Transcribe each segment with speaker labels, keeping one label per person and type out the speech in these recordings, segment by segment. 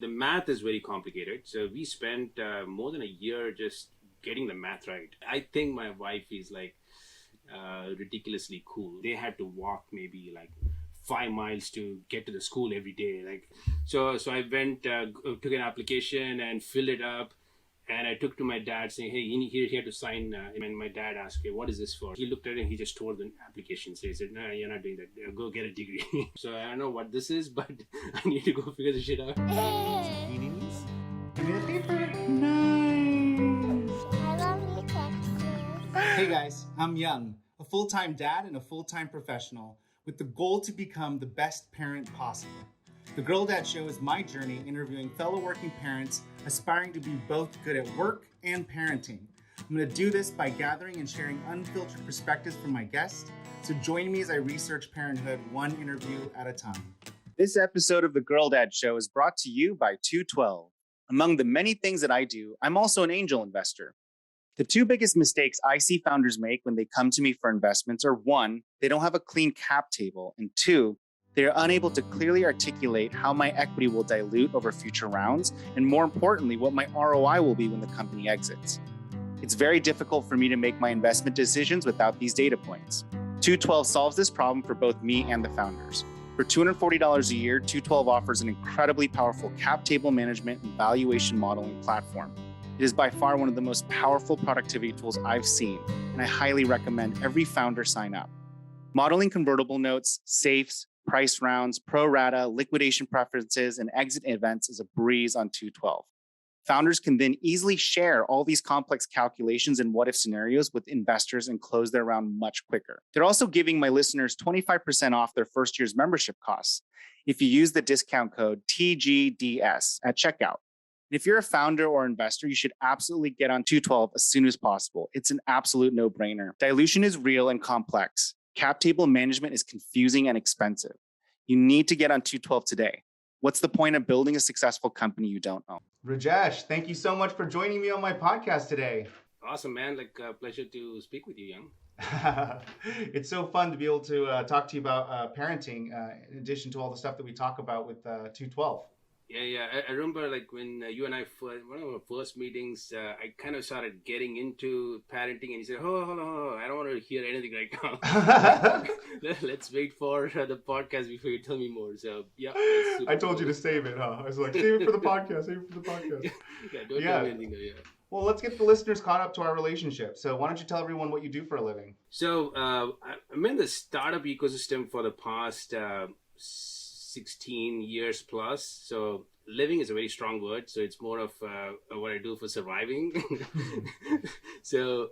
Speaker 1: The math is very complicated. So we spent more than a year just getting the math right. I think my wife is like ridiculously cool. They had to walk maybe like 5 miles to get to the school every day. Like, so I went, took an application and filled it up. And I took to my dad saying, hey, he had to sign. And my dad asked, okay, what is this for? He looked at it and he just tore the application. So he said, no, you're not doing that. Go get a degree. So I don't know what this is, but I need to go figure this shit out.
Speaker 2: Beanies? Give me the paper. Nice.
Speaker 3: I love you, Texas.
Speaker 2: Hey guys, I'm Young, a full-time dad and a full-time professional with the goal to become the best parent possible. The Girl Dad Show is my journey interviewing fellow working parents aspiring to be both good at work and parenting. I'm going to do this by gathering and sharing unfiltered perspectives from my guests. So join me as I research parenthood one interview at a time. This episode of The Girl Dad Show is brought to you by 212. Among the many things that I do, I'm also an angel investor. The two biggest mistakes I see founders make when they come to me for investments are one, they don't have a clean cap table, and two, they are unable to clearly articulate how my equity will dilute over future rounds, and more importantly, what my ROI will be when the company exits. It's very difficult for me to make my investment decisions without these data points. 212 solves this problem for both me and the founders. For $240 a year, 212 offers an incredibly powerful cap table management and valuation modeling platform. It is by far one of the most powerful productivity tools I've seen, and I highly recommend every founder sign up. Modeling convertible notes, safes, price rounds, pro rata, liquidation preferences, and exit events is a breeze on 212. Founders can then easily share all these complex calculations and what-if scenarios with investors and close their round much quicker. They're also giving my listeners 25% off their first year's membership costs if you use the discount code TGDS at checkout. If you're a founder or investor, you should absolutely get on 212 as soon as possible. It's an absolute no-brainer. Dilution is real and complex. Cap table management is confusing and expensive. You need to get on 212 today. What's the point of building a successful company you don't own? Rajesh, thank you so much for joining me on my podcast today.
Speaker 1: Awesome, man. Like, pleasure to speak with you, Young.
Speaker 2: It's so fun to be able to talk to you about parenting in addition to all the stuff that we talk about with 212.
Speaker 1: Yeah. I remember like when you and I, one of our first meetings, I kind of started getting into parenting, and you said, hold on, I don't want to hear anything right now. Let's wait for the podcast before you tell me more. So, yeah.
Speaker 2: I told you to save it, huh? I was like, save it for the podcast,
Speaker 1: Don't tell me anything. Yeah.
Speaker 2: Well, let's get the listeners caught up to our relationship. So why don't you tell everyone what you do for a living?
Speaker 1: So I'm in the startup ecosystem for the past 16 years plus. So living is a very strong word. So it's more of what I do for surviving. So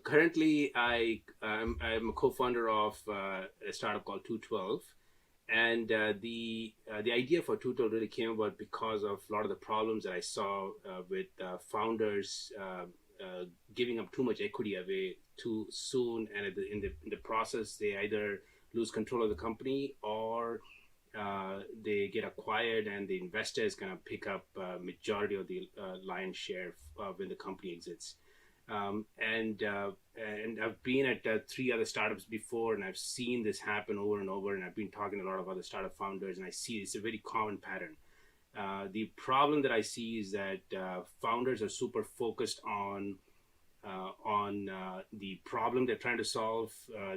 Speaker 1: currently I'm a co-founder of a startup called 212. And the idea for 212 really came about because of a lot of the problems that I saw with founders giving up too much equity away too soon, and in the process they either lose control of the company or they get acquired, and the investors kind of pick up majority of the lion's share when the company exits. And I've been at 3 other startups before, and I've seen this happen over and over, and I've been talking to a lot of other startup founders, and I see it's a very common pattern. The problem that I see is that founders are super focused on the problem they're trying to solve,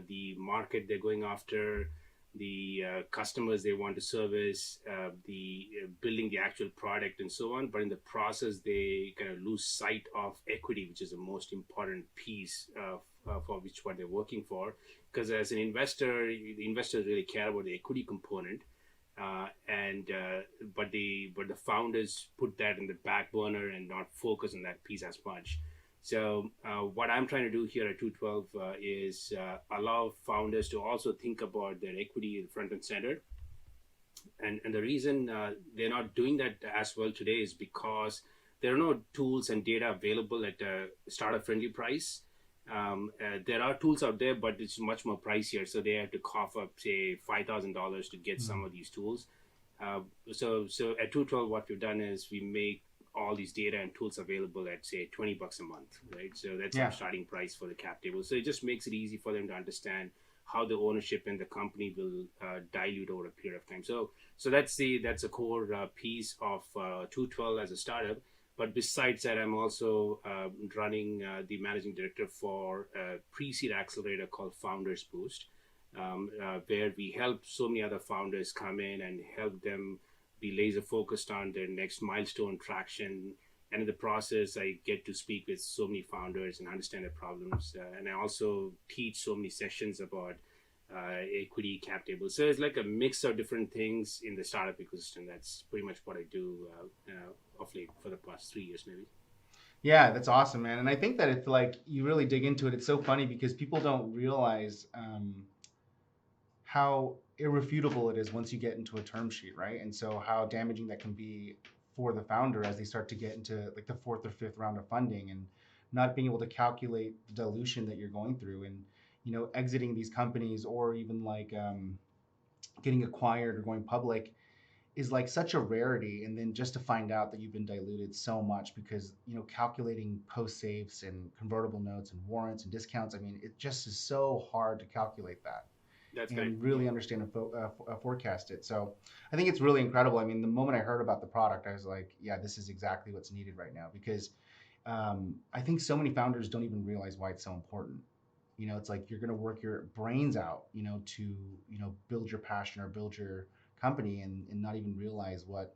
Speaker 1: the market they're going after, the customers they want to service, the building the actual product and so on. But in the process, they kind of lose sight of equity, which is the most important piece for which what they're working for. Because as an investor, the investors really care about the equity component, but the founders put that in the back burner and not focus on that piece as much. So what I'm trying to do here at 212 is allow founders to also think about their equity front and center. And the reason they're not doing that as well today is because there are no tools and data available at a startup-friendly price. There are tools out there, but it's much more pricier. So they have to cough up, say, $5,000 to get some of these tools. So at 212, what we've done is we make all these data and tools available at, say, $20 a month, right? So that's our starting price for the cap table. So it just makes it easy for them to understand how the ownership in the company will dilute over a period of time. So that's a core piece of 212 as a startup. But besides that, I'm also running the managing director for a pre-seed accelerator called Founders Boost, where we help so many other founders come in and help them be laser focused on their next milestone traction. And in the process, I get to speak with so many founders and understand their problems. And I also teach so many sessions about equity, cap table. So it's like a mix of different things in the startup ecosystem. That's pretty much what I do of late for the past 3 years, maybe.
Speaker 2: Yeah, that's awesome, man. And I think that it's like you really dig into it. It's so funny because people don't realize how irrefutable it is once you get into a term sheet, right? And so how damaging that can be for the founder as they start to get into like the fourth or fifth round of funding and not being able to calculate the dilution that you're going through and exiting these companies or even like getting acquired or going public is like such a rarity, and then just to find out that you've been diluted so much because calculating post safes and convertible notes and warrants and discounts, I mean, it just is so hard to calculate that.
Speaker 1: That's
Speaker 2: and
Speaker 1: great.
Speaker 2: really understand and forecast it. So I think it's really incredible. I mean, the moment I heard about the product, I was like, yeah, this is exactly what's needed right now, because I think so many founders don't even realize why it's so important. It's like you're going to work your brains out, to build your passion or build your company, and not even realize what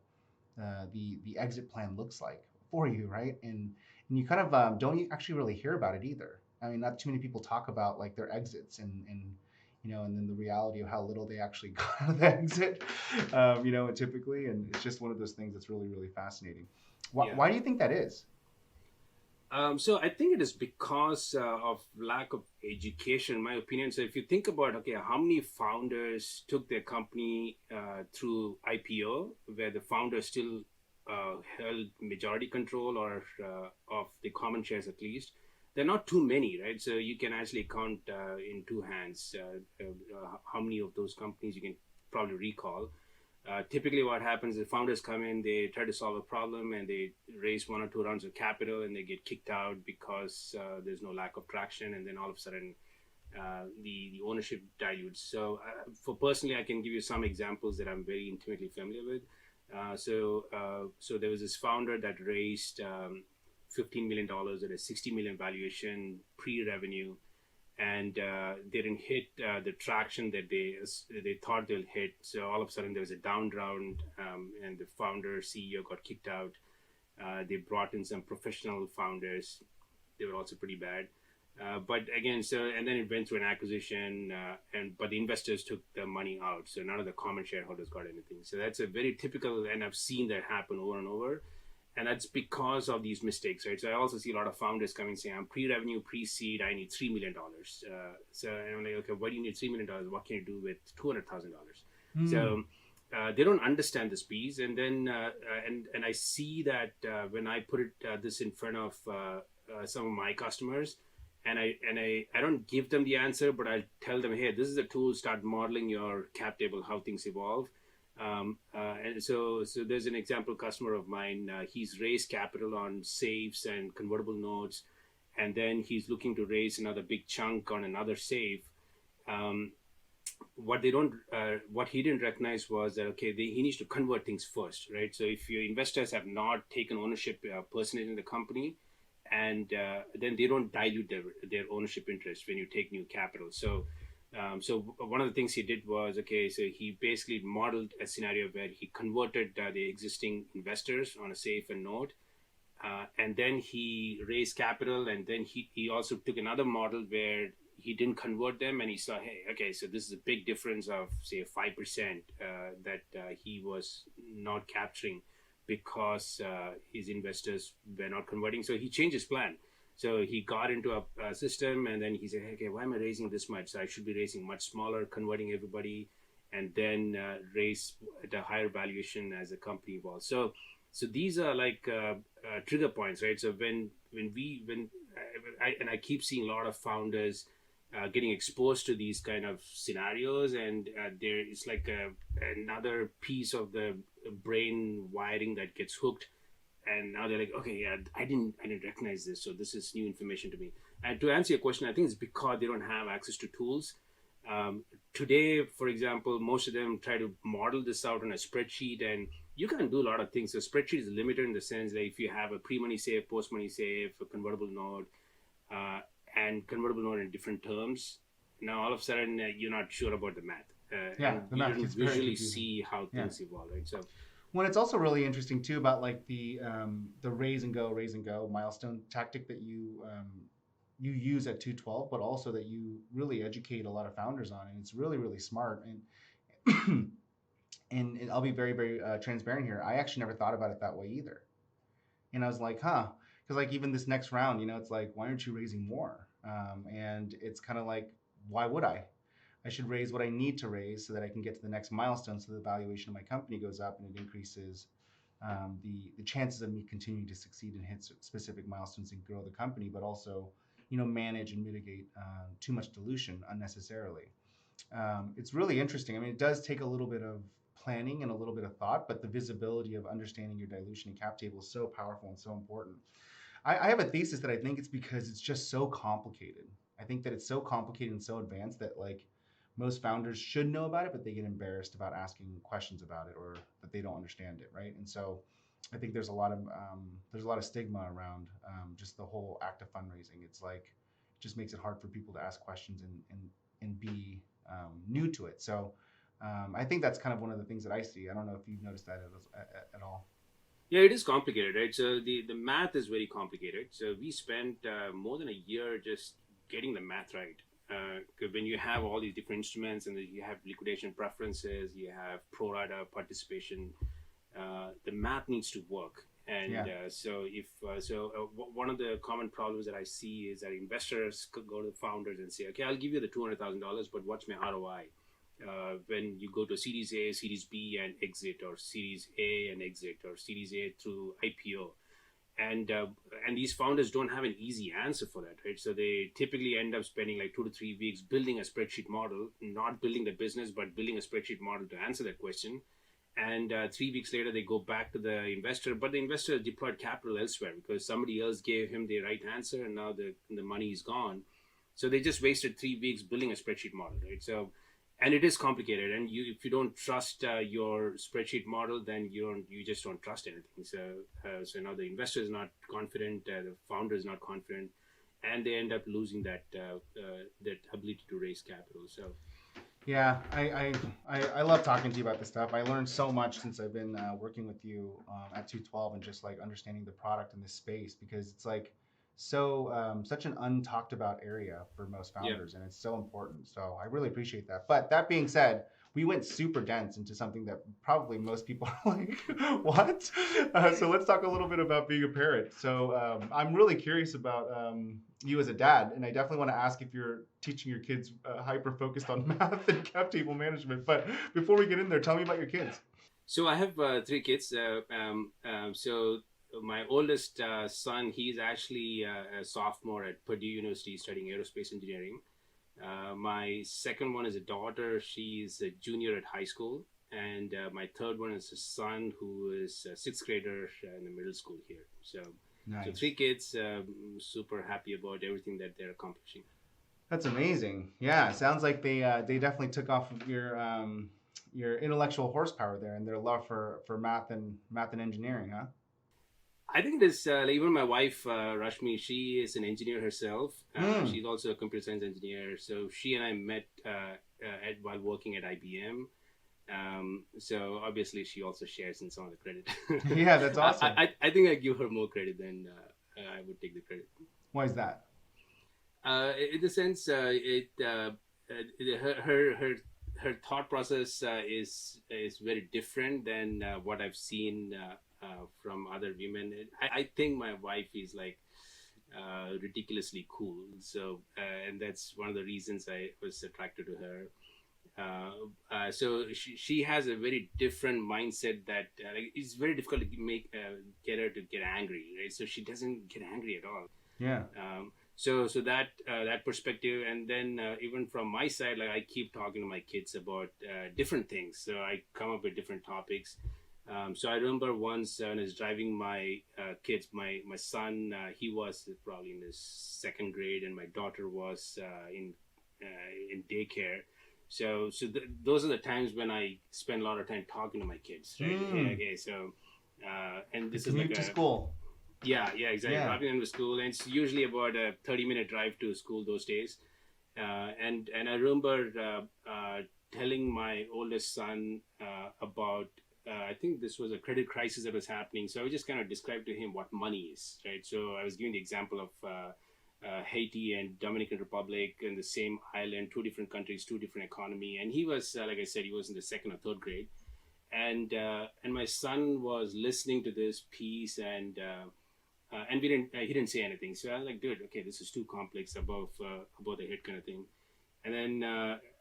Speaker 2: the exit plan looks like for you, right? And you kind of don't actually really hear about it either. I mean, not too many people talk about like their exits and then the reality of how little they actually got out of the exit, and typically, and it's just one of those things that's really, really fascinating. Why do you think that is?
Speaker 1: So I think it is because of lack of education, in my opinion. So if you think about, okay, how many founders took their company through IPO, where the founder still held majority control or of the common shares at least, there are not too many, right? So you can actually count in two hands how many of those companies you can probably recall. Typically what happens is founders come in, they try to solve a problem and they raise 1 or 2 rounds of capital and they get kicked out because there's no lack of traction, and then all of a sudden the ownership dilutes. So for personally, I can give you some examples that I'm very intimately familiar with. So there was this founder that raised $15 million at a $60 million valuation pre-revenue, and they didn't hit the traction that they thought they'll hit. So all of a sudden there was a down round, and the founder CEO got kicked out. They brought in some professional founders. They were also pretty bad. But again, and then it went through an acquisition, but the investors took the money out. So none of the common shareholders got anything. So that's a very typical, and I've seen that happen over and over. And that's because of these mistakes, right? So I also see a lot of founders coming saying, I'm pre-revenue, pre-seed, I need $3 million. So I'm like, okay, what do you need $3 million? What can you do with $200,000? So they don't understand this piece. And then, and I see that when I put this in front of some of my customers, and I don't give them the answer, but I tell them, hey, this is a tool, start modeling your cap table, how things evolve. And so there's an example customer of mine. He's raised capital on safes and convertible notes, and then he's looking to raise another big chunk on another safe. What he didn't recognize was that he needs to convert things first, right? So if your investors have not taken ownership personally in the company, and then they don't dilute their ownership interest when you take new capital. So one of the things he did was, so he basically modeled a scenario where he converted the existing investors on a safe and note, and then he raised capital, and then he also took another model where he didn't convert them, and he saw, so this is a big difference of say 5% that he was not capturing because his investors were not converting. So he changed his plan. So he got into a system, and then he said, okay, why am I raising this much? So I should be raising much smaller, converting everybody, and then raise at a higher valuation as the company evolves. So these are like trigger points, right? So when I keep seeing a lot of founders getting exposed to these kind of scenarios, and there is like another piece of the brain wiring that gets hooked. And now they're like, I didn't recognize this, so this is new information to me. And to answer your question, I think it's because they don't have access to tools. Today, for example, most of them try to model this out on a spreadsheet, and you can do a lot of things. So spreadsheet is limited in the sense that if you have a pre-money save, post-money save, a convertible note, uh, and convertible note in different terms, now all of a sudden you're not sure about the math,
Speaker 2: Yeah,
Speaker 1: and
Speaker 2: the
Speaker 1: you
Speaker 2: math
Speaker 1: don't
Speaker 2: gets very
Speaker 1: visually
Speaker 2: confusing.
Speaker 1: see how
Speaker 2: Yeah.
Speaker 1: things evolve, right? So
Speaker 2: Well, it's also really interesting too about like the raise and go milestone tactic that you use at 212, but also that you really educate a lot of founders on, and it's really really smart. And and I'll be very transparent here. I actually never thought about it that way either. And I was like, huh, because like even this next round, it's like, why aren't you raising more? And it's kind of like, why would I? I should raise what I need to raise so that I can get to the next milestone, so the valuation of my company goes up and it increases the chances of me continuing to succeed and hit specific milestones and grow the company, but also manage and mitigate too much dilution unnecessarily. It's really interesting. I mean, it does take a little bit of planning and a little bit of thought, but the visibility of understanding your dilution and cap table is so powerful and so important. I have a thesis that I think it's because it's just so complicated. I think that it's so complicated and so advanced that like most founders should know about it, but they get embarrassed about asking questions about it or that they don't understand it, right? And so I think there's a lot of stigma around just the whole act of fundraising. It's like it just makes it hard for people to ask questions and be new to it. So I think that's kind of one of the things that I see. I don't know if you've noticed that at all.
Speaker 1: yeah, it is complicated, right? So the math is very complicated. So we spent more than a year just getting the math right. 'Cause when you have all these different instruments and then you have liquidation preferences, you have pro rata participation, the math needs to work. And
Speaker 2: Yeah.
Speaker 1: one of the common problems that I see is that investors could go to the founders and say, okay, I'll give you the $200,000, but what's my ROI? When you go to Series A, Series B and exit, or Series A and exit, or Series A through IPO, and these founders don't have an easy answer for that, right? So they typically end up spending like 2 to 3 weeks building a spreadsheet model, not building the business, but building a spreadsheet model to answer that question. And 3 weeks later, they go back to the investor, but the investor deployed capital elsewhere because somebody else gave him the right answer, and now the money is gone. So they just wasted 3 weeks building a spreadsheet model, right? So, and it is complicated, and if you don't trust your spreadsheet model, then you just don't trust anything. So now the investor is not confident, the founder is not confident, and they end up losing that ability to raise capital. So
Speaker 2: Yeah, I love talking to you about this stuff. I learned so much since I've been working with you at 212 and just like understanding the product in this space because it's like such an untalked about area for most
Speaker 1: yeah.
Speaker 2: founders and it's so important. So I really appreciate that. But that being said, we went super dense into something that probably most people are like, what? So let's talk a little bit about being a parent. So I'm really curious about you as a dad, and I definitely want to ask if you're teaching your kids hyper focused on math and cap table management. But before we get in there, tell me about your kids.
Speaker 1: So I have 3 kids. So my oldest son, he's actually a sophomore at Purdue University studying aerospace engineering. My second one is a daughter. She's a junior at high school. And my third one is a son who is a sixth grader in the middle school here. So
Speaker 2: Nice.
Speaker 1: 3 kids, super happy about everything that they're accomplishing.
Speaker 2: That's amazing. Yeah, it sounds like they definitely took off of your intellectual horsepower there and their love for math and engineering, huh?
Speaker 1: I think this, even my wife, Rashmi, she is an engineer herself.
Speaker 2: Mm.
Speaker 1: She's also a computer science engineer. So she and I met while working at IBM. So obviously she also shares in some of the credit.
Speaker 2: Yeah, that's awesome.
Speaker 1: I think I give her more credit than I would take the credit.
Speaker 2: Why is that?
Speaker 1: In the sense, her thought process is very different than what I've seen from other women. I think my wife is like ridiculously cool. So and that's one of the reasons I was attracted to her. So she has a very different mindset that it's very difficult to get her to get angry, right? So she doesn't get angry at all.
Speaker 2: Yeah.
Speaker 1: So that perspective, and then even from my side, like I keep talking to my kids about different things. So I come up with different topics. So I remember once when I was driving my kids, my son, he was probably in his second grade, and my daughter was in daycare. Those are the times when I spend a lot of time talking to my kids, right? Okay, so and this is like
Speaker 2: to school.
Speaker 1: Yeah, exactly. Dropping them to school, and it's usually about a 30-minute drive to school those days. And I remember telling my oldest son about I think this was a credit crisis that was happening. So I just kind of described to him what money is, right? So I was giving the example of Haiti and Dominican Republic in the same island, two different countries, two different economy. And he was, like I said, he was in the second or third grade, and my son was listening to this piece, and we didn't he didn't say anything. So I was like, dude, okay, this is too complex, above the head kind of thing. And then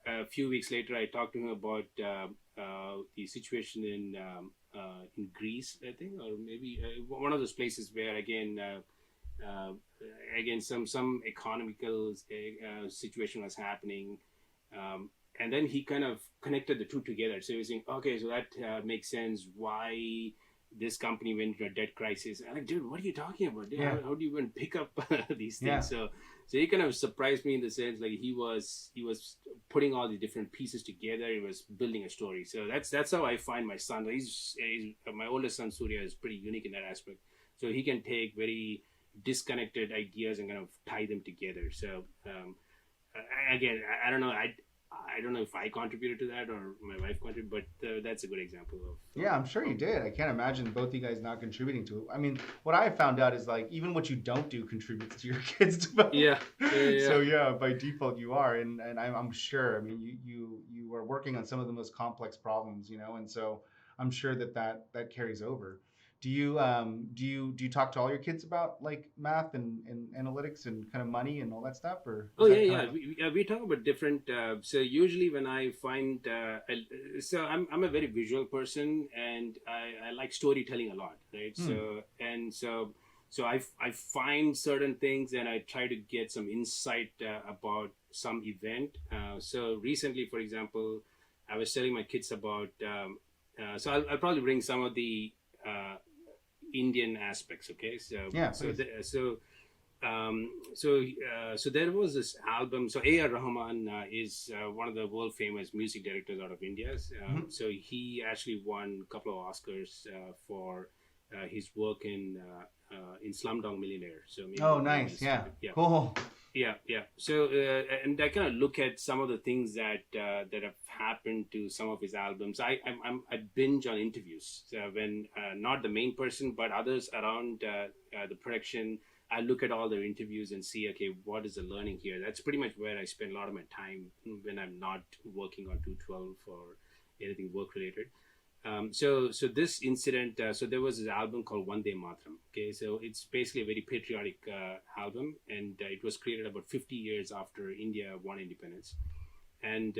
Speaker 1: a few weeks later, I talked to him about the situation in Greece, I think, or maybe one of those places where again some economical situation was happening, and then he kind of connected the two together. So he was saying, okay, so that makes sense why this company went into a debt crisis. I'm like, dude, what are you talking about? How do you even pick up these things? So he kind of surprised me in the sense, like he was putting all the different pieces together. He was building a story. So that's how I find my son. He's my oldest son Surya is pretty unique in that aspect. So he can take very disconnected ideas and kind of tie them together. So again, I don't know. I don't know if I contributed to that or my wife contributed, but that's a good example of.
Speaker 2: Yeah, I'm sure you did. I can't imagine both of you guys not contributing to it. I mean, what I found out is like even what you don't do contributes to your kids' development.
Speaker 1: Yeah.
Speaker 2: So yeah, by default you are, and I'm sure. I mean, you are working on some of the most complex problems, and so I'm sure that carries over. Do you talk to all your kids about like math and analytics and kind of money and all that stuff, or?
Speaker 1: We talk about different. So usually when I find, so I'm a very visual person, and I like storytelling a lot, right? So I find certain things and I try to get some insight about some event. So recently, for example, I was telling my kids about. So I'll probably bring some of the Indian aspects. Okay, so there was this album. So A.R. Rahman is one of the world famous music directors out of India. So he actually won a couple of Oscars for his work in Slumdog Millionaire. So
Speaker 2: nice, cool.
Speaker 1: Yeah. So and I kind of look at some of the things that have happened to some of his albums. I binge on interviews. So when not the main person, but others around the production, I look at all their interviews and see, okay, what is the learning here? That's pretty much where I spend a lot of my time when I'm not working on 212 or anything work related. So this incident, so there was this album called Vande Mataram. Okay, so it's basically a very patriotic album, and it was created about 50 years after India won independence. And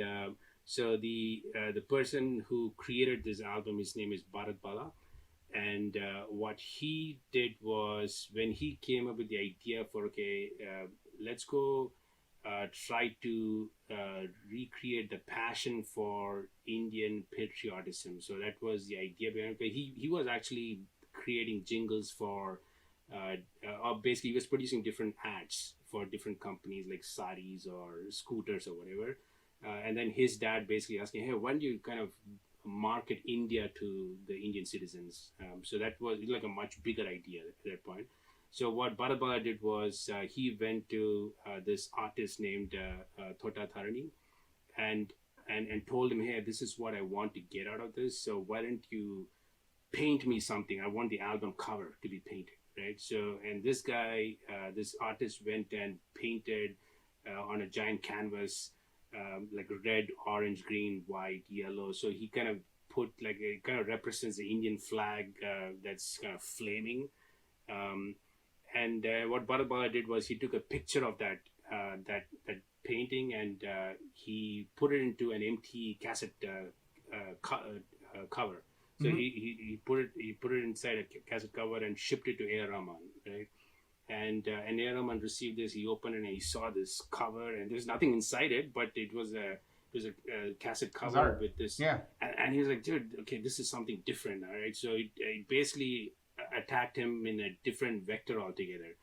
Speaker 1: so the person who created this album, his name is Bharat Bala, and what he did was when he came up with the idea for let's go. Try to recreate the passion for Indian patriotism. So that was the idea behind it. He was actually creating jingles for, basically he was producing different ads for different companies like saris or scooters or whatever. And then his dad basically asking, hey, why don't you kind of market India to the Indian citizens? So that was like a much bigger idea at that point. So what Bharat Bala did was he went to this artist named Thota Tharani and told him, hey, this is what I want to get out of this. So why don't you paint me something? I want the album cover to be painted, right? So, and this guy, this artist went and painted on a giant canvas, like red, orange, green, white, yellow. So he kind of put like, it kind of represents the Indian flag that's kind of flaming. And what Bharat Bala did was he took a picture of that painting and he put it into an empty cassette cover. So he put it inside a cassette cover and shipped it to A.R. Rahman, right? And A.R. Rahman received this. He opened it and he saw this cover, and there's nothing inside it, but it was a cassette cover with this.
Speaker 2: Yeah.
Speaker 1: And he was like, dude, okay, this is something different, all right? So it basically attacked him in a different vector altogether,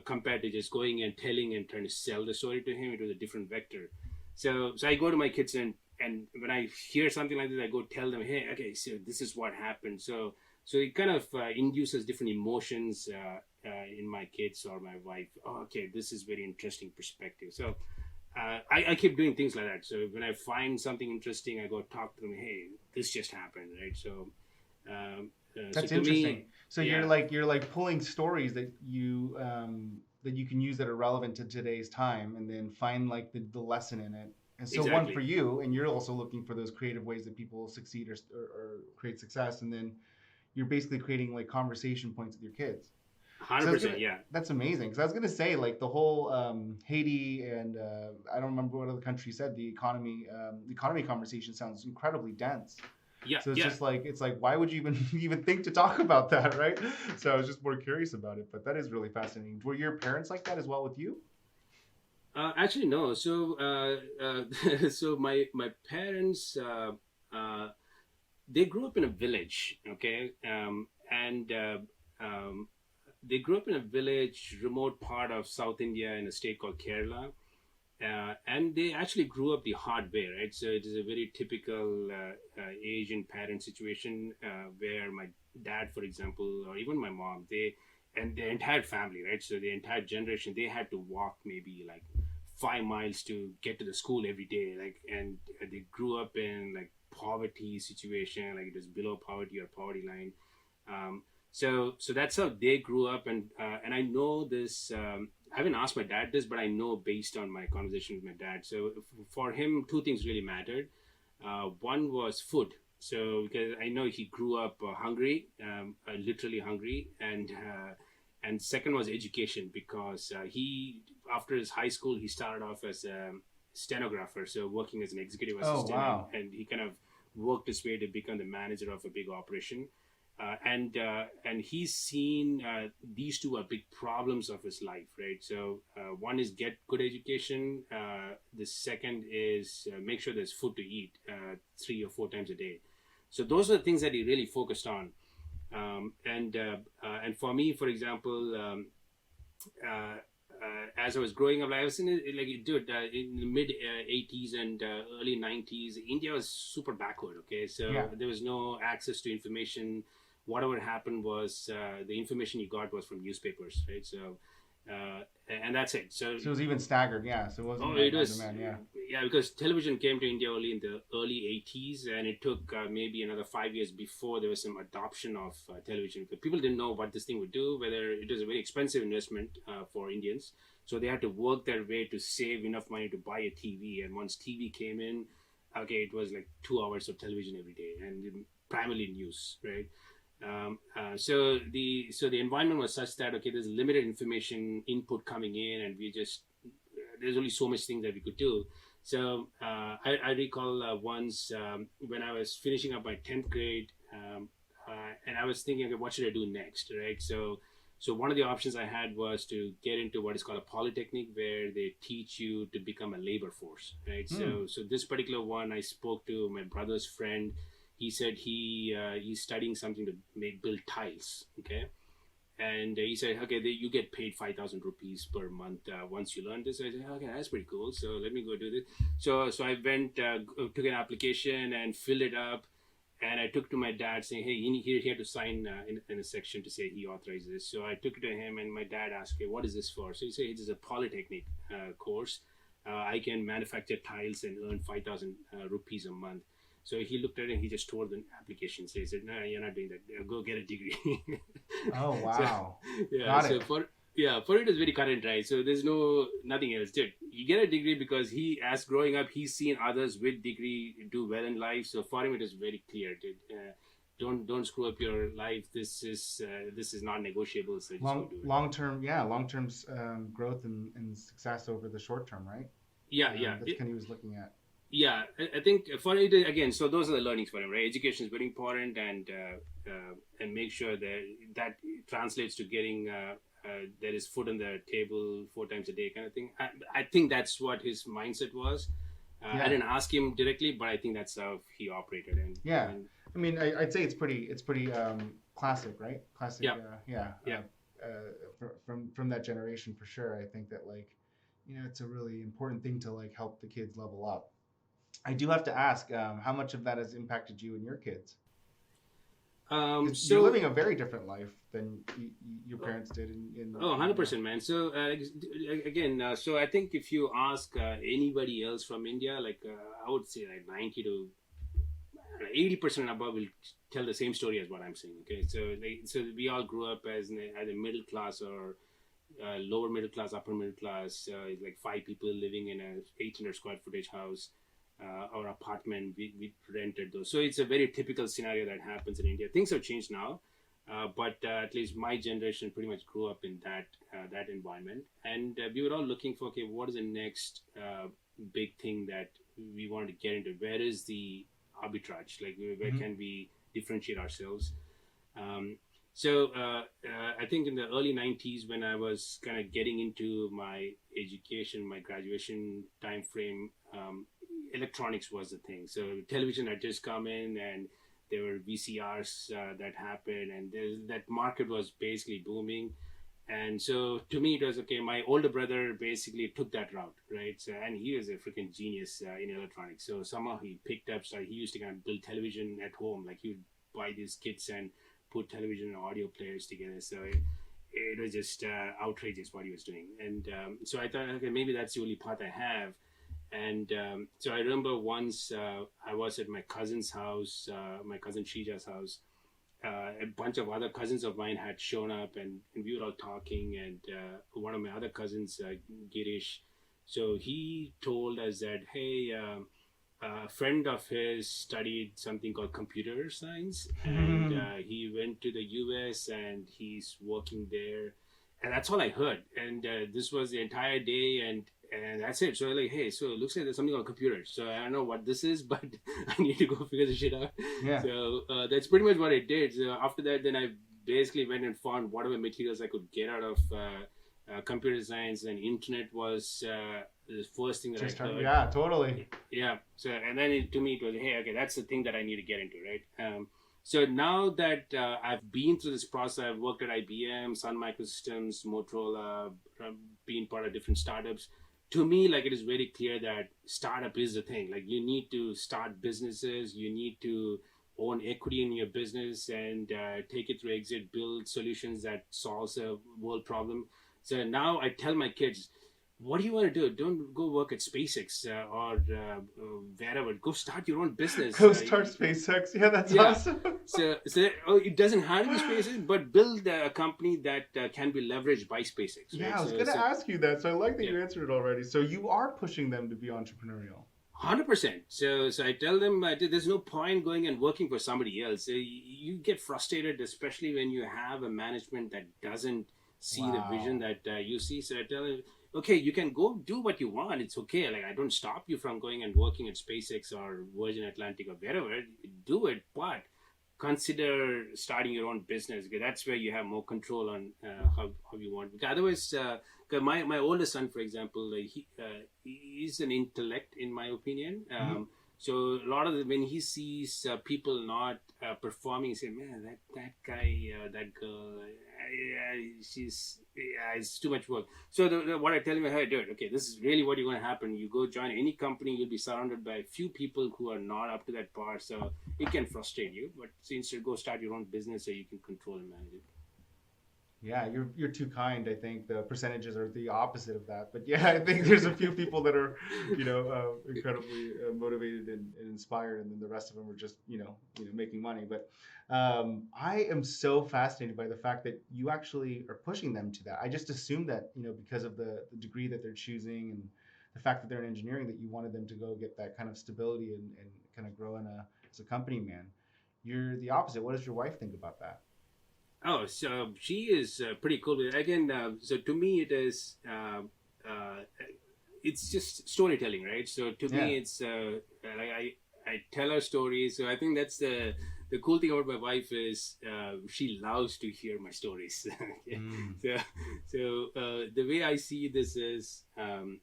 Speaker 1: compared to just going and telling and trying to sell the story to him. It was a different vector. So I go to my kids and when I hear something like this, I go tell them, hey, okay, so this is what happened. So it kind of induces different emotions in my kids or my wife. Oh, okay, this is very interesting perspective. So I keep doing things like that. So when I find something interesting, I go talk to them. Hey, this just happened, right? So, so
Speaker 2: That's
Speaker 1: to
Speaker 2: interesting.
Speaker 1: me,
Speaker 2: So
Speaker 1: yeah,
Speaker 2: you're like pulling stories that you can use that are relevant to today's time, and then find like the lesson in it. And so one for
Speaker 1: exactly,
Speaker 2: you, and you're also looking for those creative ways that people succeed or create success, and then you're basically creating like conversation points with your kids. So
Speaker 1: 100%, yeah.
Speaker 2: that's amazing. Because I was gonna say like the whole Haiti and I don't remember what other country said the economy conversation sounds incredibly dense.
Speaker 1: Yeah,
Speaker 2: So
Speaker 1: yeah.
Speaker 2: it's like why would you even even think to talk about that, right? So I was just more curious about it, but that is really fascinating. Were your parents like that as well with you?
Speaker 1: Actually, no. So, so my parents, they grew up in a village, okay, and they grew up in a village, remote part of South India in a state called Kerala, and they actually grew up the hard way, right? So it is a very typical Asian parent situation where my dad, for example, or even my mom, they and the entire family, right? So the entire generation, they had to walk maybe like 5 miles to get to the school every day, like, and they grew up in like poverty situation, like it was below poverty or poverty line. So that's how they grew up, and I know this. I haven't asked my dad this, but I know based on my conversation with my dad. So for him, two things really mattered. One was food. So because I know he grew up hungry, literally hungry, and second was education because he after his high school he started off as a stenographer, so working as an executive
Speaker 2: Oh
Speaker 1: assistant,
Speaker 2: wow.
Speaker 1: and he kind of worked his way to become the manager of a big operation. And he's seen these two are big problems of his life, right? So one is get good education. The second is make sure there's food to eat 3 or 4 times a day. So those are the things that he really focused on. And for me, for example, as I was growing up, like I was in like dude in the mid '80s and early '90s, India was super backward. Okay,
Speaker 2: Yeah.
Speaker 1: so there was no access to information. Whatever happened was the information you got was from newspapers, right? So and that's it. So
Speaker 2: So it was even staggered, yeah. So it wasn't
Speaker 1: oh,
Speaker 2: like
Speaker 1: it
Speaker 2: on
Speaker 1: was
Speaker 2: demand, yeah.
Speaker 1: yeah, because television came to India only in the early '80s, and it took maybe another 5 years before there was some adoption of television. Because people didn't know what this thing would do, whether it was a very expensive investment for Indians, so they had to work their way to save enough money to buy a TV. And once TV came in, okay, it was like 2 hours of television every day, and primarily news, right? So the environment was such that okay, there's limited information input coming in, and we just there's only so much things that we could do. So I recall once when I was finishing up my 10th grade, and I was thinking, okay, what should I do next, right? So one of the options I had was to get into what is called a polytechnic, where they teach you to become a labor force, right?
Speaker 2: Hmm.
Speaker 1: So this particular one, I spoke to my brother's friend. He said he's studying something to build tiles, okay, and he said, okay, you get paid 5,000 rupees per month once you learn this. I said, okay, that's pretty cool. So let me go do this. So I went, took an application and filled it up. And I took to my dad saying, hey, he had to sign in a section to say he authorizes this. So I took it to him, and my dad asked, okay, what is this for? So he said, it is a polytechnic course. I can manufacture tiles and earn 5,000 rupees a month. So he looked at it and he just tore the application. So he said, no, you're not doing that. Go get a degree.
Speaker 2: Oh
Speaker 1: So
Speaker 2: wow.
Speaker 1: yeah,
Speaker 2: Got
Speaker 1: so
Speaker 2: it.
Speaker 1: for it is very current, right? So there's nothing else. Dude, you get a degree because as growing up, he's seen others with degree do well in life. So for him, it is very clear, dude. Don't screw up your life. This is not negotiable. So just go do it.
Speaker 2: Long term, yeah, long term growth and success over the short term, right?
Speaker 1: Yeah, yeah.
Speaker 2: That's kind of he was looking at.
Speaker 1: Yeah, I think for it again. So those are the learnings for him, right? Education is very important, and make sure that translates to getting there is food on the table 4 times a day, kind of thing. I think that's what his mindset was. I
Speaker 2: Yeah.
Speaker 1: didn't ask him directly, but I think that's how he operated.
Speaker 2: Yeah.
Speaker 1: And
Speaker 2: I mean, I'd say it's pretty classic, right? Classic.
Speaker 1: yeah,
Speaker 2: Yeah.
Speaker 1: yeah,
Speaker 2: From that generation for sure. I think that like, it's a really important thing to like help the kids level up. I do have to ask, how much of that has impacted you and your kids? Because you're
Speaker 1: So
Speaker 2: living a very different life than your parents did
Speaker 1: Oh, 100%, man. So, again, so I think if you ask anybody else from India, like I would say like 90 to 80% and above will tell the same story as what I'm saying. Okay. So we all grew up as a middle class or lower middle class, upper middle class, like five people living in a 800 square footage house or apartment. We rented those. So it's a very typical scenario that happens in India. Things have changed now. But at least my generation pretty much grew up in that environment, and we were all looking for, okay, what is the next big thing that we want to get into? Where is the arbitrage? Like, where can we differentiate ourselves? I think in the early 90s, when I was kind of getting into my education, my graduation time frame, electronics was the thing. So television had just come in, and there were VCRs that happened, and that market was basically booming. And so to me, it was okay. My older brother basically took that route, right? So, and he was a freaking genius in electronics. So somehow he picked up. So he used to kind of build television at home. Like he would buy these kits and put television and audio players together. So it was just outrageous what he was doing. And so I thought, okay, maybe that's the only path I have. And so I remember once I was at my cousin's house, my cousin Shija's house. A bunch of other cousins of mine had shown up, and we were all talking. And one of my other cousins, Girish, so he told us that, hey, a friend of his studied something called computer science, and he went to the US and he's working there. And that's all I heard. And this was the entire day, and that's it. So like, hey, so it looks like there's something on computers. So I don't know what this is, but I need to go figure this shit out.
Speaker 2: Yeah.
Speaker 1: So that's pretty much what I did. So after that, then I basically went and found whatever materials I could get out of computer science, and internet was the first thing that I heard.
Speaker 2: Yeah, totally.
Speaker 1: Yeah. So, and then to me, it was, hey, okay, that's the thing that I need to get into, right? So now that I've been through this process, I've worked at IBM, Sun Microsystems, Motorola, being part of different startups. To me, like, it is very clear that startup is the thing. Like, you need to start businesses, you need to own equity in your business and take it through exit, build solutions that solves a world problem. So now I tell my kids, what do you want to do? Don't go work at SpaceX or wherever. Go start your own business.
Speaker 2: Go start SpaceX. Yeah, that's awesome.
Speaker 1: So it doesn't have to be SpaceX, but build a company that can be leveraged by SpaceX. Right?
Speaker 2: Yeah, I was going to ask you that. So I like that you answered it already. So you are pushing them to be entrepreneurial.
Speaker 1: 100%. So I tell them there's no point going and working for somebody else. You get frustrated, especially when you have a management that doesn't see the vision that you see. So I tell them, okay, you can go do what you want. It's okay. Like, I don't stop you from going and working at SpaceX or Virgin Atlantic or wherever. Do it, but consider starting your own business. Okay, that's where you have more control on how you want. Because otherwise, my oldest son, for example, he's an intellect, in my opinion. So a lot of when he sees people not performing, he says, man, that guy, that girl, it's too much work. So what I tell him, hey, dude, okay, this is really what you're going to happen. You go join any company, you'll be surrounded by a few people who are not up to that par. So it can frustrate you. But instead, go start your own business so you can control and manage it.
Speaker 2: Yeah, you're too kind. I think the percentages are the opposite of that. But yeah, I think there's a few people that are, incredibly motivated and inspired, and then the rest of them are just, making money. But I am so fascinated by the fact that you actually are pushing them to that. I just assumed that, because of the degree that they're choosing and the fact that they're in engineering, that you wanted them to go get that kind of stability and kind of grow as a company man. You're the opposite. What does your wife think about that?
Speaker 1: Oh, so she is pretty cool with it. Again, so to me, it is, it's just storytelling, right? So to me, it's like I tell her stories. So I think that's the cool thing about my wife is she loves to hear my stories. So the way I see this is, in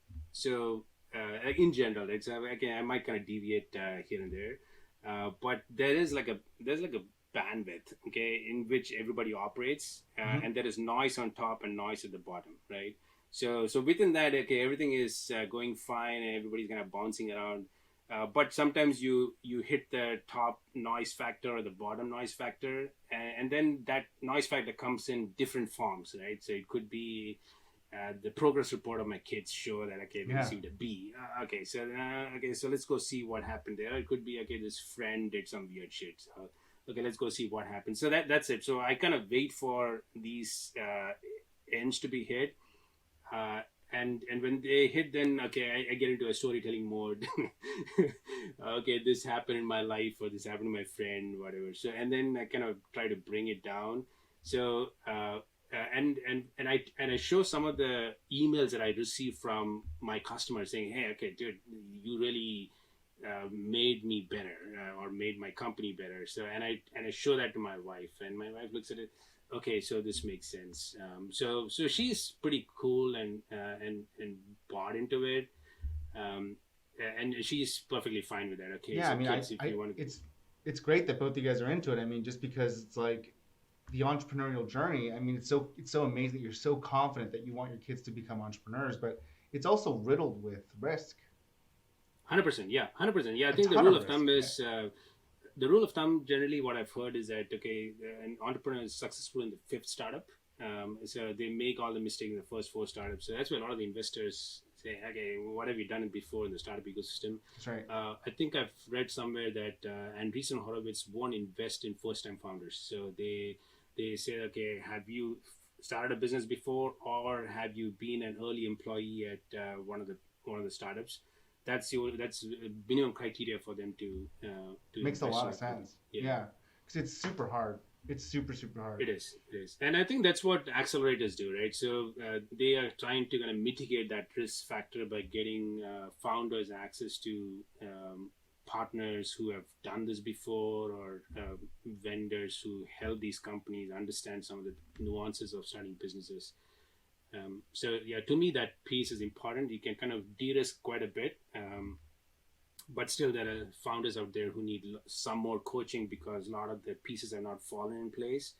Speaker 1: general, it's again, I might kind of deviate here and there, but there's like a bandwidth, okay, in which everybody operates, and there is noise on top and noise at the bottom, right? So within that, okay, everything is going fine and everybody's kind of bouncing around. but sometimes you hit the top noise factor or the bottom noise factor, and then that noise factor comes in different forms, right? So it could be the progress report of my kids show that okay, we received a B. So let's go see what happened there. It could be okay, this friend did some weird shit. So, okay, let's go see what happened. So that's it. So I kind of wait for these ends to be hit. And when they hit, then okay, I get into a storytelling mode. Okay, this happened in my life, or this happened to my friend, whatever. So and then I kind of try to bring it down. So and I show some of the emails that I receive from my customers saying, hey, okay, dude, you really made me better, or made my company better. So and I show that to my wife, and my wife looks at it. Okay, so this makes sense. So she's pretty cool and bought into it, and she's perfectly fine with that. Okay,
Speaker 2: Yeah,
Speaker 1: so
Speaker 2: I mean,
Speaker 1: kids, if you want to,
Speaker 2: it's great that both of you guys are into it. I mean, just because it's like the entrepreneurial journey. I mean, it's so amazing that you're so confident that you want your kids to become entrepreneurs, but it's also riddled with risk.
Speaker 1: 100%, yeah, 100%, yeah. I think the rule of thumb is. The rule of thumb generally what I've heard is that okay, an entrepreneur is successful in the fifth startup, so they make all the mistakes in the first four startups. So that's where a lot of the investors say, okay, what have you done before in the startup ecosystem?
Speaker 2: That's right.
Speaker 1: I think I've read somewhere that Andreessen Horowitz won't invest in first time founders. So they say, okay, have you started a business before, or have you been an early employee at one of the startups? That's minimum criteria for them to
Speaker 2: makes a lot of sense. Yeah, because it's super hard. It's super hard.
Speaker 1: It is, and I think that's what accelerators do, right? So they are trying to kind of mitigate that risk factor by getting founders access to partners who have done this before, or vendors who help these companies understand some of the nuances of starting businesses. So yeah, to me that piece is important. You can kind of de-risk quite a bit, but still there are founders out there who need some more coaching because a lot of the pieces are not fallen in place.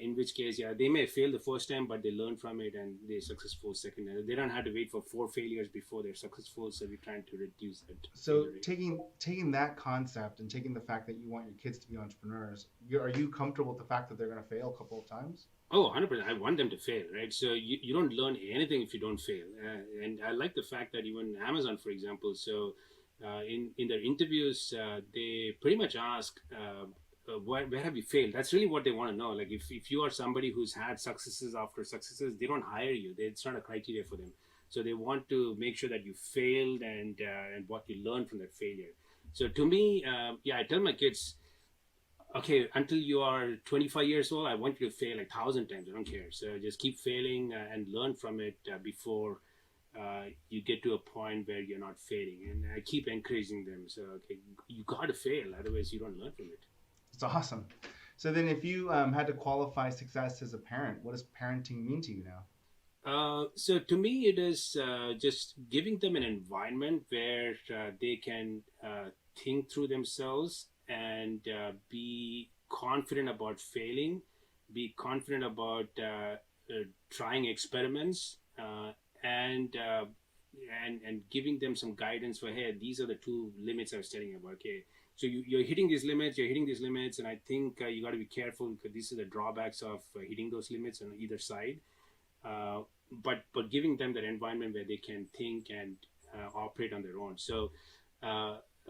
Speaker 1: In which case, yeah, they may fail the first time, but they learn from it and they're successful second. And they don't have to wait for 4 failures before they're successful. So we're trying to reduce that.
Speaker 2: So taking that concept and taking the fact that you want your kids to be entrepreneurs, are you comfortable with the fact that they're going to fail a couple of times?
Speaker 1: Oh, 100%. I want them to fail, right? So you don't learn anything if you don't fail. And I like the fact that even Amazon, for example, so in their interviews, they pretty much ask, where have you failed? That's really what they want to know. Like if you are somebody who's had successes after successes, they don't hire you. It's not a criteria for them. So they want to make sure that you failed and what you learned from that failure. So to me, I tell my kids, okay, until you are 25 years old, I want you to fail like 1,000 times. I don't care. So just keep failing and learn from it before you get to a point where you're not failing. And I keep encouraging them. So, okay, you got to fail. Otherwise, you don't learn from it.
Speaker 2: It's awesome. So then if you had to qualify success as a parent, what does parenting mean to you now?
Speaker 1: So to me, it is just giving them an environment where they can think through themselves and be confident about failing, be confident about trying experiments, and giving them some guidance for, hey, these are the 2 limits I was telling you about. Okay, so you're hitting these limits, and I think you got to be careful because these are the drawbacks of hitting those limits on either side. But giving them that environment where they can think and operate on their own. So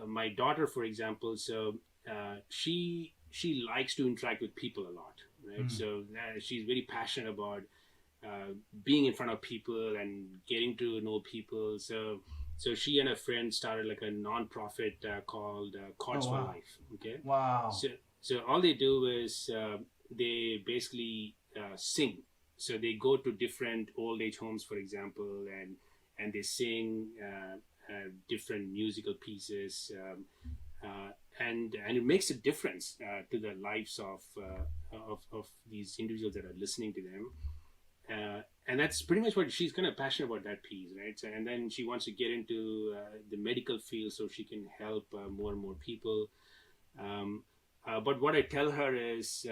Speaker 1: my daughter, for example, so she likes to interact with people a lot, right? So she's very passionate about being in front of people and getting to know people. So she and her friend started like a non-profit called Chords for Life. Okay.
Speaker 2: Wow.
Speaker 1: So all they do is they basically sing. So they go to different old age homes, for example, and they sing different musical pieces, and it makes a difference to the lives of these individuals that are listening to them. And that's pretty much what she's kind of passionate about, that piece, right? So, and then she wants to get into the medical field so she can help more and more people. But what I tell her is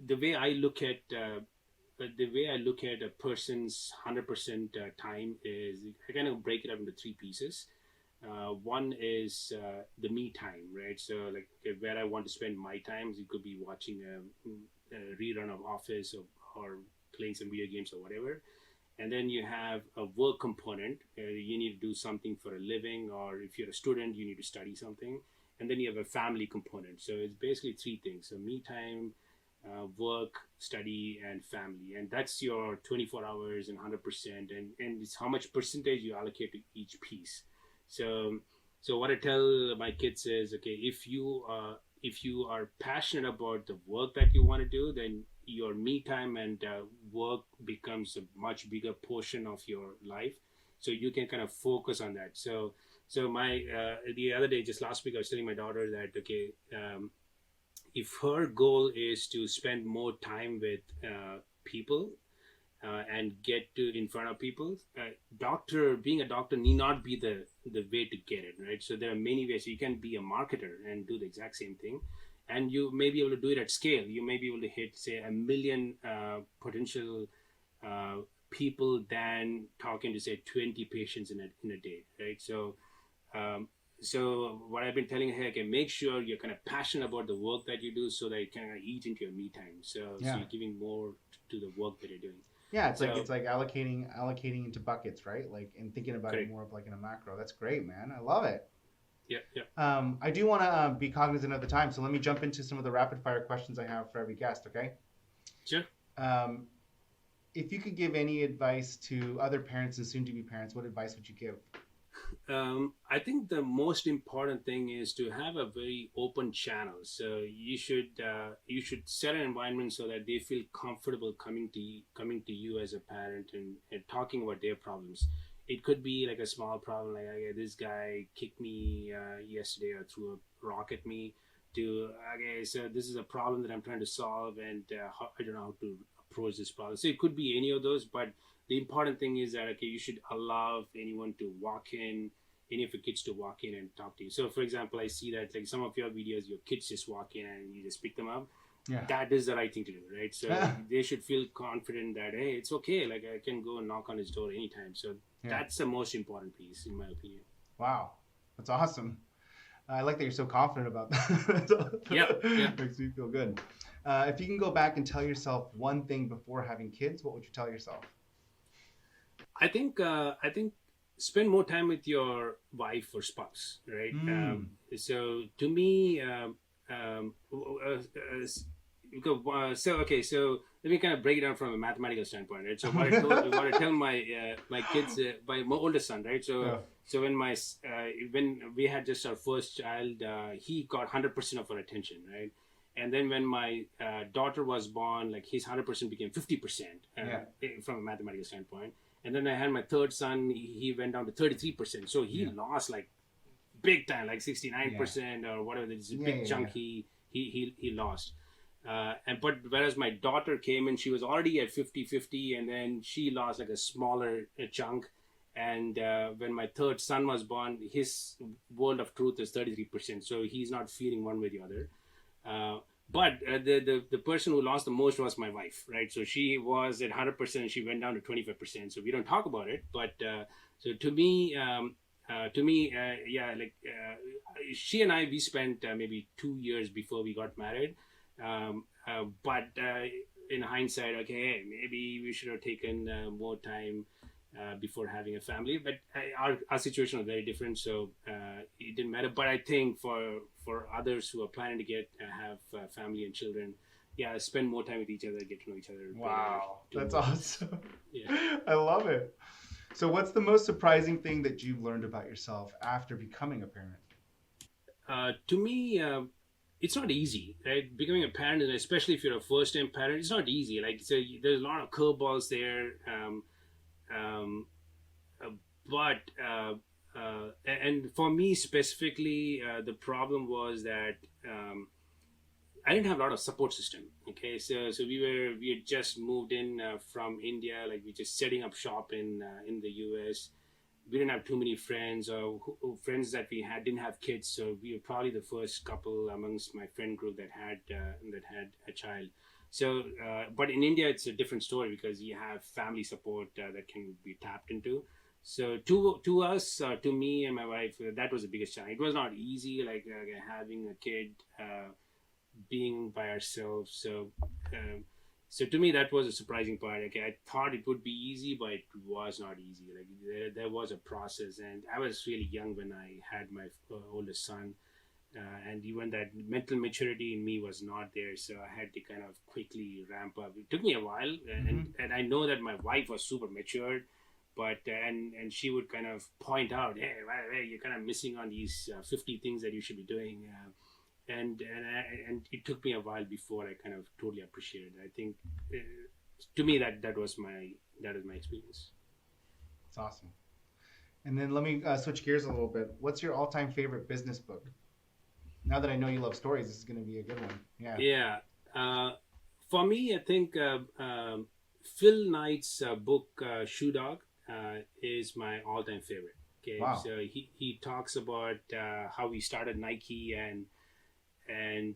Speaker 1: the way I look at the way I look at a person's 100% time is I kind of break it up into three pieces. One is the me time, right? So like okay, where I want to spend my time, it could be watching a rerun of Office or playing some video games or whatever. And then you have a work component. You need to do something for a living, or if you're a student, you need to study something. And then you have a family component. So it's basically three things: so me time, work, study, and family. And that's your 24 hours and 100%. And it's how much percentage you allocate to each piece. So so what I tell my kids is, okay, if you are passionate about the work that you want to do, then your me time and work becomes a much bigger portion of your life. So you can kind of focus on that. So my the other day, just last week, I was telling my daughter that okay, if her goal is to spend more time with people and get to in front of people, being a doctor need not be the way to get it, right? So there are many ways. So you can be a marketer and do the exact same thing, and you may be able to do it at scale. You may be able to hit, say, 1 million potential people than talking to, say, 20 patients in a day, right? So what I've been telling her, okay, make sure you're kind of passionate about the work that you do, so that it kind of eat into your me time. So you're giving more to the work that you're doing.
Speaker 2: Yeah, it's like allocating into buckets, right? Like, and thinking about it more of like in a macro. That's great, man. I love it.
Speaker 1: Yeah.
Speaker 2: I do want to be cognizant of the time, so let me jump into some of the rapid fire questions I have for every guest. Okay.
Speaker 1: Sure.
Speaker 2: If you could give any advice to other parents and soon-to-be parents, what advice would you give?
Speaker 1: I think the most important thing is to have a very open channel. So you should set an environment so that they feel comfortable coming to you as a parent and talking about their problems. It could be like a small problem, like okay, this guy kicked me yesterday or threw a rock at me. To okay, so this is a problem that I'm trying to solve, and I don't know how to approach this problem. So it could be any of those, but the important thing is that okay, you should allow anyone to walk in, any of your kids to walk in and talk to you. So for example, I see that like some of your videos, your kids just walk in and you just pick them up. Yeah. That is the right thing to do, right? So they should feel confident that hey, it's okay, like I can go and knock on his door anytime. So that's the most important piece in my opinion.
Speaker 2: Wow, that's awesome. I like that you're so confident about that. Yeah. Makes me feel good. If you can go back and tell yourself one thing before having kids, what would you tell yourself?
Speaker 1: I think spend more time with your wife or spouse, right? So to me, so let me kind of break it down from a mathematical standpoint, right? So what I tell my my kids, my oldest son, right? So when we had just our first child, he got 100% of our attention, right? And then when my daughter was born, like his 100% became 50% from a mathematical standpoint. And then I had my third son, he went down to 33%. So he lost like big time, like 69% or whatever. This big chunk he lost. But whereas my daughter came in, she was already at 50-50, and then she lost like a smaller chunk. And when my third son was born, his world of truth is 33%. So he's not feeling one way or the other. But the person who lost the most was my wife, right? So she was at 100% and she went down to 25%. So we don't talk about it. But so to me, she and I, we spent maybe 2 years before we got married. But in hindsight, okay, hey, maybe we should have taken more time before having a family. But our situation was very different, so it didn't matter. But I think for others who are planning to have family and children, spend more time with each other, get to know each other.
Speaker 2: Wow, that's awesome. Yeah, I love it. So what's the most surprising thing that you've learned about yourself after becoming a parent?
Speaker 1: To me, it's not easy, right? Becoming a parent, and especially if you're a first-time parent, it's not easy. Like, so there's a lot of curveballs there. And for me specifically, the problem was that I didn't have a lot of support system. Okay, so we had just moved in from India, like we just setting up shop in the US. We didn't have too many friends, or friends that we had didn't have kids. So we were probably the first couple amongst my friend group that had a child. But in India, it's a different story because you have family support that can be tapped into. So to us, to me and my wife, that was the biggest challenge. It was not easy, like having a kid, being by ourselves. So to me, that was a surprising part. Okay, I thought it would be easy, but it was not easy. Like there was a process, and I was really young when I had my oldest son, and even that mental maturity in me was not there. So I had to kind of quickly ramp up. It took me a while, and I know that my wife was super matured, but and she would kind of point out, hey, you're kind of missing on these 50 things that you should be doing. And it took me a while before I kind of totally appreciated it. I think to me that is my experience.
Speaker 2: It's awesome. And then let me switch gears a little bit. What's your all-time favorite business book? Now that I know you love stories, this is going to be a good one.
Speaker 1: Yeah. For me, I think Phil Knight's book Shoe Dog is my all-time favorite. Okay,
Speaker 2: wow.
Speaker 1: So he talks about how he started Nike and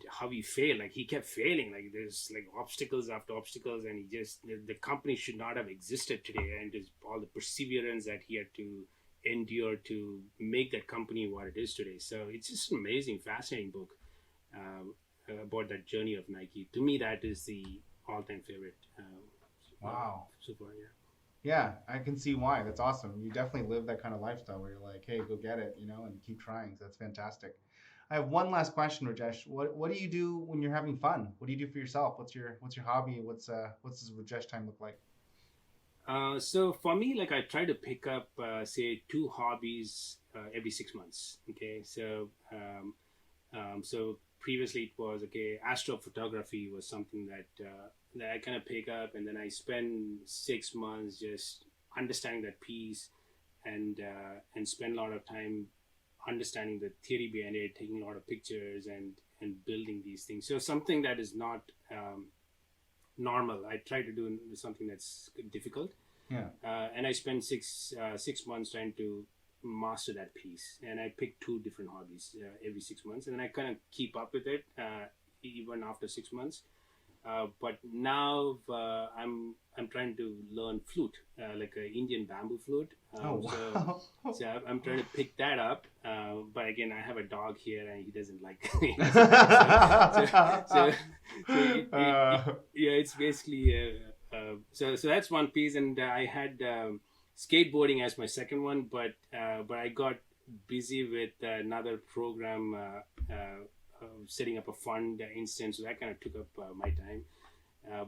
Speaker 1: how he failed. Like he kept failing. Like there's like obstacles after obstacles, and the company should not have existed today. And there's all the perseverance that he had to endure to make that company what it is today. So it's just an amazing, fascinating book about that journey of Nike. To me, that is the all-time favorite.
Speaker 2: Wow.
Speaker 1: So far, yeah.
Speaker 2: Yeah, I can see why. That's awesome. You definitely live that kind of lifestyle where you're like, hey, go get it, and keep trying. So that's fantastic. I have one last question, Rajesh. What do you do when you're having fun? What do you do for yourself? What's your hobby? What's does Rajesh time look like?
Speaker 1: So for me, like I try to pick up, say, 2 hobbies every 6 months. Okay, so so previously it was astrophotography was something that I kind of pick up, and then I spend 6 months just understanding that piece, and spend a lot of time understanding the theory behind it, taking a lot of pictures and building these things. So something that is not normal, I try to do something that's difficult.
Speaker 2: Yeah.
Speaker 1: And I spend 6 months trying to master that piece, and I pick 2 different hobbies every 6 months, and then I kind of keep up with it even after 6 months. But now I'm trying to learn flute, like an Indian bamboo flute.
Speaker 2: Wow.
Speaker 1: So I'm trying to pick that up. But again, I have a dog here, and he doesn't like it. It's basically so that's one piece. And I had skateboarding as my second one, but I got busy with another program. Setting up a fund instance, so that kind of took up my time.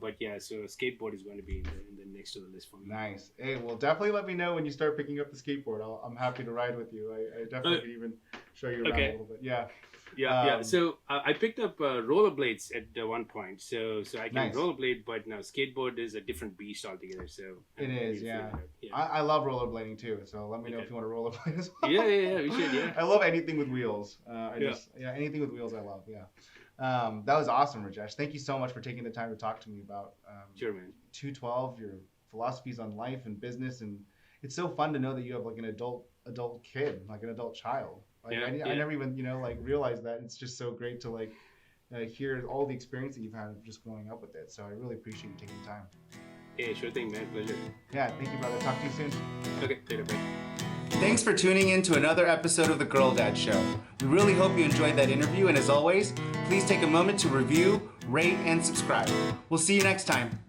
Speaker 1: But yeah, so skateboard is going to be in the next to the list for me.
Speaker 2: Nice. Hey, well, definitely let me know when you start picking up the skateboard. I'm happy to ride with you. I definitely can even show you around a little bit. Yeah.
Speaker 1: Yeah. So I picked up rollerblades at one point. So I can
Speaker 2: nice.
Speaker 1: rollerblade, but now skateboard is a different beast altogether. So
Speaker 2: it is, yeah. I love rollerblading too. So let me know if you want to rollerblade as well.
Speaker 1: Yeah, we should. Yeah.
Speaker 2: I love anything with wheels. Anything with wheels I love. Yeah. That was awesome, Rajesh. Thank you so much for taking the time to talk to me about
Speaker 1: sure, man.
Speaker 2: 212, your philosophies on life and business, and it's so fun to know that you have like an adult kid, like an adult child. Like I never even realized that. It's just so great to hear all the experience that you've had just growing up with it. So I really appreciate you taking the time.
Speaker 1: Yeah, sure thing, man. Pleasure.
Speaker 2: Yeah, thank you, brother. Talk to you soon.
Speaker 1: Okay, later, bye.
Speaker 2: Thanks for tuning in to another episode of The Girl Dad Show. We really hope you enjoyed that interview, and as always, please take a moment to review, rate, and subscribe. We'll see you next time.